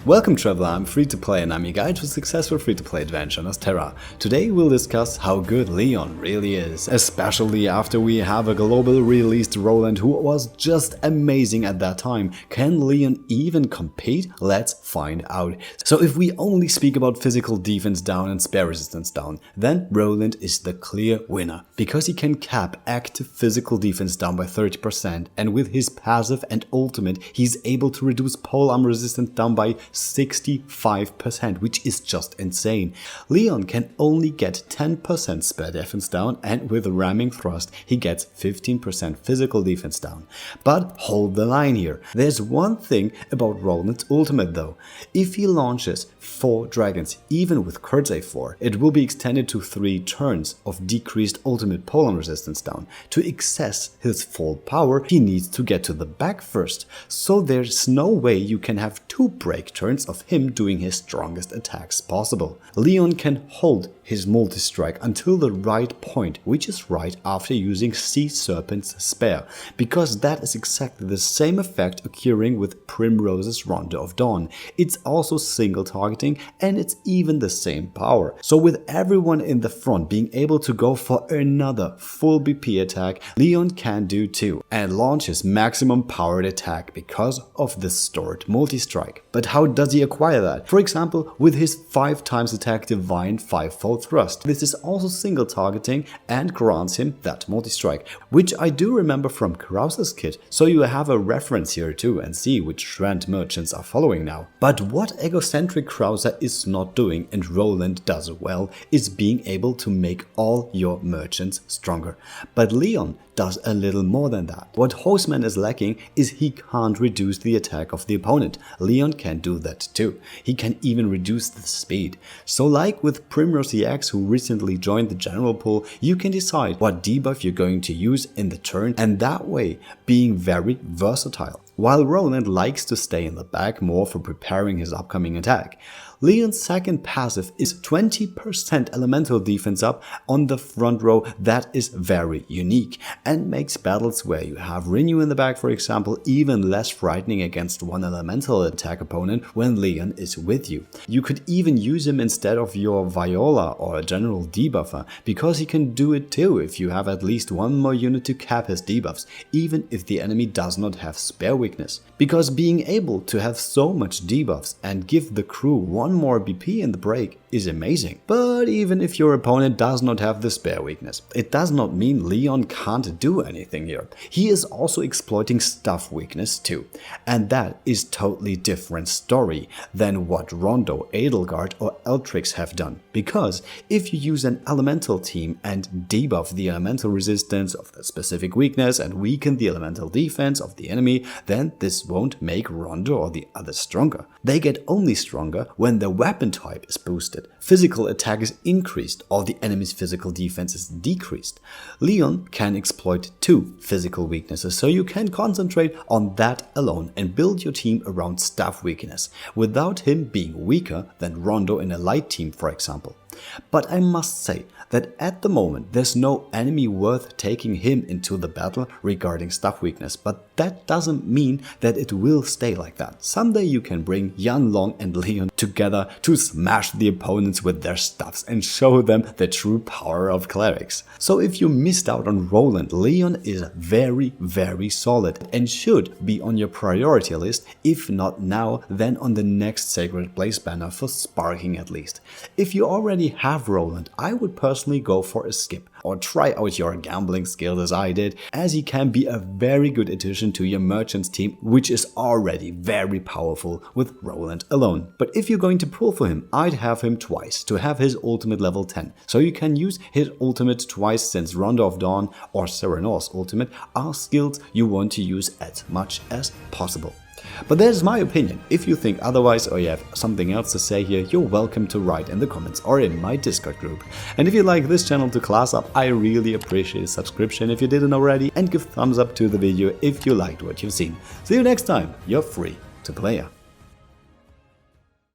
Welcome traveler, I'm Free2Play and I'm your guide to successful free-to-play adventure on Terra. Today we'll discuss how good Leon really is, especially after we have a global released Roland who was just amazing at that time. Can Leon even compete? Let's find out. So if we only speak about physical defense down and spare resistance down, then Roland is the clear winner, because he can cap active physical defense down by 30%, and with his passive and ultimate he's able to reduce polearm resistance down by 65%, which is just insane. Leon can only get 10% spare defense down, and with ramming thrust he gets 15% physical defense down. But hold the line here. There's one thing about Roland's ultimate though. If he launches 4 dragons, even with Kurtzay 4, it will be extended to 3 turns of decreased ultimate polearm resistance down. To access his full power, he needs to get to the back first, so there's no way you can have 2 break turns of him doing his strongest attacks possible. Leon can hold his multi-strike until the right point, which is right after using Sea Serpent's Spare, because that is exactly the same effect occurring with Primrose's Rondo of Dawn. It's also single targeting and it's even the same power. So with everyone in the front being able to go for another full BP attack, Leon can do too and launch his maximum powered attack because of the stored multi-strike. But how does he acquire that? For example, with his 5 times attack Divine 5-fold thrust. This is also single targeting and grants him that multi-strike, which I do remember from Krause's kit, so you have a reference here too and see which trend merchants are following now. But what egocentric Krause is not doing, and Roland does well, is being able to make all your merchants stronger. But Leon does a little more than that. What Horseman is lacking is he can't reduce the attack of the opponent. Leon can do that too. He can even reduce the speed. So like with Primrose EX, who recently joined the general pool, you can decide what debuff you're going to use in the turn, and that way being very versatile. While Roland likes to stay in the back more for preparing his upcoming attack. Leon's second passive is 20% elemental defense up on the front row. That is very unique and makes battles where you have Renew in the back, for example, even less frightening against one elemental attack opponent when Leon is with you. You could even use him instead of your Viola or a general debuffer, because he can do it too if you have at least one more unit to cap his debuffs, even if the enemy does not have spare weakness. Because being able to have so much debuffs and give the crew one more BP in the break is amazing. But even if your opponent does not have the spare weakness, it does not mean Leon can't do anything here. He is also exploiting stuff weakness too, and that is totally different story than what Rondo, Edelgard or Eltrix have done. Because if you use an elemental team and debuff the elemental resistance of the specific weakness and weaken the elemental defense of the enemy, then this won't make Rondo or the others stronger. They get only stronger when the weapon type is boosted, physical attack is increased, or the enemy's physical defense is decreased. Leon can exploit 2 physical weaknesses, so you can concentrate on that alone and build your team around staff weakness, without him being weaker than Rondo in a light team, for example. But I must say that at the moment there's no enemy worth taking him into the battle regarding stuff weakness, but that doesn't mean that it will stay like that. Someday you can bring Yan Long and Leon together to smash the opponents with their stuffs and show them the true power of clerics. So if you missed out on Roland, Leon is very solid and should be on your priority list, if not now, then on the next Sacred Blaze banner for sparking at least. If you already have Roland, I would personally go for a skip or try out your gambling skills as I did, as he can be a very good addition to your merchants team, which is already very powerful with Roland alone. But if you're going to pull for him, I'd have him twice to have his ultimate level 10, so you can use his ultimate twice, since Rondo of Dawn or Serenor's ultimate are skills you want to use as much as possible. But that is my opinion. If you think otherwise or you have something else to say here, you're welcome to write in the comments or in my Discord group. And if you like this channel to class up, I really appreciate a subscription if you didn't already, and give thumbs up to the video if you liked what you've seen. See you next time, you're free to play.